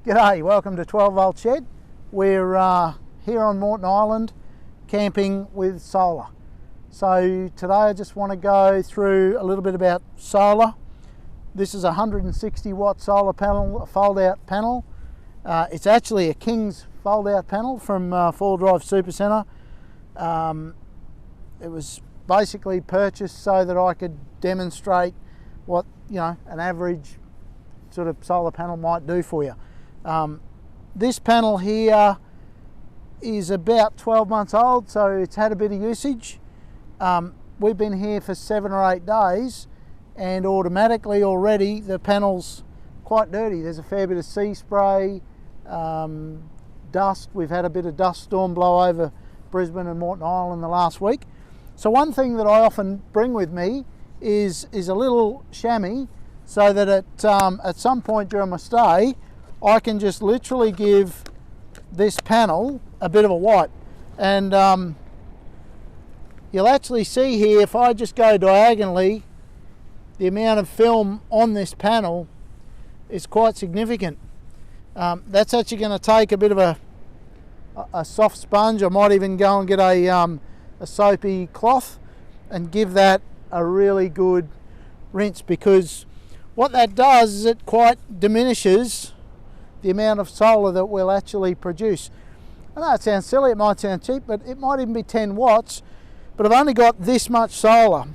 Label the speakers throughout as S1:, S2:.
S1: G'day, welcome to 12 Volt Shed. We're here on Moreton Island camping with solar. So today I just want to go through a little bit about solar. This is a 160 watt solar panel, a fold out panel. It's actually a King's fold out panel from 4Drive Supercentre. It was basically purchased so that I could demonstrate what, an average sort of solar panel might do for you. This panel here is about 12 months old, so it's had a bit of usage. We've been here for 7 or 8 days, and automatically already the panel's quite dirty. There's a fair bit of sea spray, dust. We've had a bit of dust storm blow over Brisbane and Moreton Island the last week. So one thing that I often bring with me is a little chamois, so that at some point during my stay I can just literally give this panel a bit of a wipe. And you'll actually see here, if I just go diagonally, the amount of film on this panel is quite significant. That's actually going to take a bit of a soft sponge. I might even go and get a soapy cloth and give that a really good rinse, because what that does is it quite diminishes the amount of solar that we'll actually produce. I know it sounds silly, it might sound cheap, but it might even be 10 watts, but I've only got this much solar.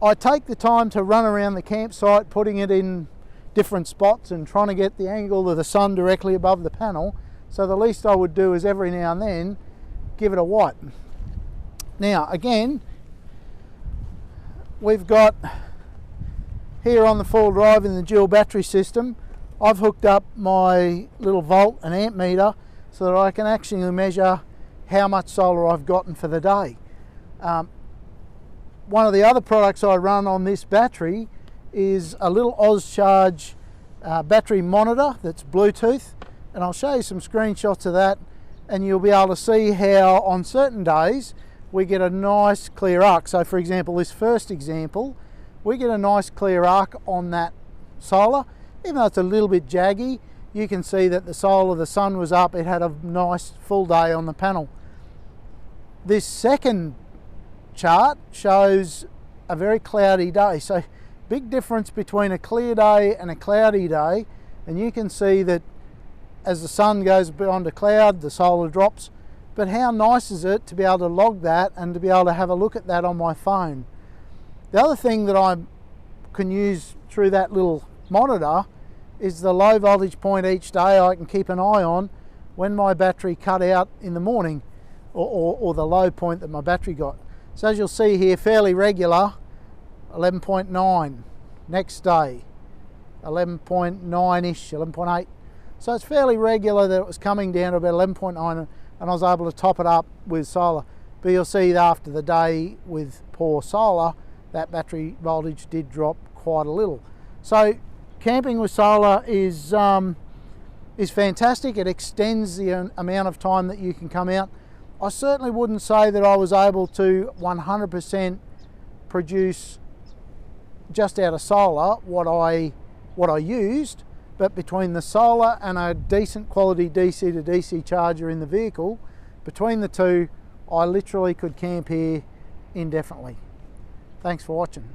S1: I take the time to run around the campsite, putting it in different spots and trying to get the angle of the sun directly above the panel, so the least I would do is every now and then give it a wipe. Now again, we've got here on the 4Drive in the dual battery system, I've hooked up my little volt and amp meter so that I can actually measure how much solar I've gotten for the day. One of the other products I run on this battery is a little Auscharge battery monitor that's Bluetooth, and I'll show you some screenshots of that, and you'll be able to see how on certain days we get a nice clear arc. So for example, this first example, we get a nice clear arc on that solar. Even though it's a little bit jaggy, you can see that the solar, the sun was up, it had a nice full day on the panel. This second chart shows a very cloudy day. So big difference between a clear day and a cloudy day, and you can see that as the sun goes beyond a cloud, the solar drops. But how nice is it to be able to log that and to be able to have a look at that on my phone? The other thing that I can use through that little monitor is the low voltage point each day I can keep an eye on when my battery cut out in the morning, or the low point that my battery got. So as you'll see here, fairly regular, 11.9. Next day, 11.9-ish, 11.8. So it's fairly regular that it was coming down to about 11.9, and I was able to top it up with solar. But you'll see that after the day with poor solar, that battery voltage did drop quite a little. So camping with solar is fantastic. It extends the amount of time that you can come out. I certainly wouldn't say that I was able to 100% produce just out of solar what I used, but between the solar and a decent quality DC to DC charger in the vehicle, between the two, I literally could camp here indefinitely. Thanks for watching.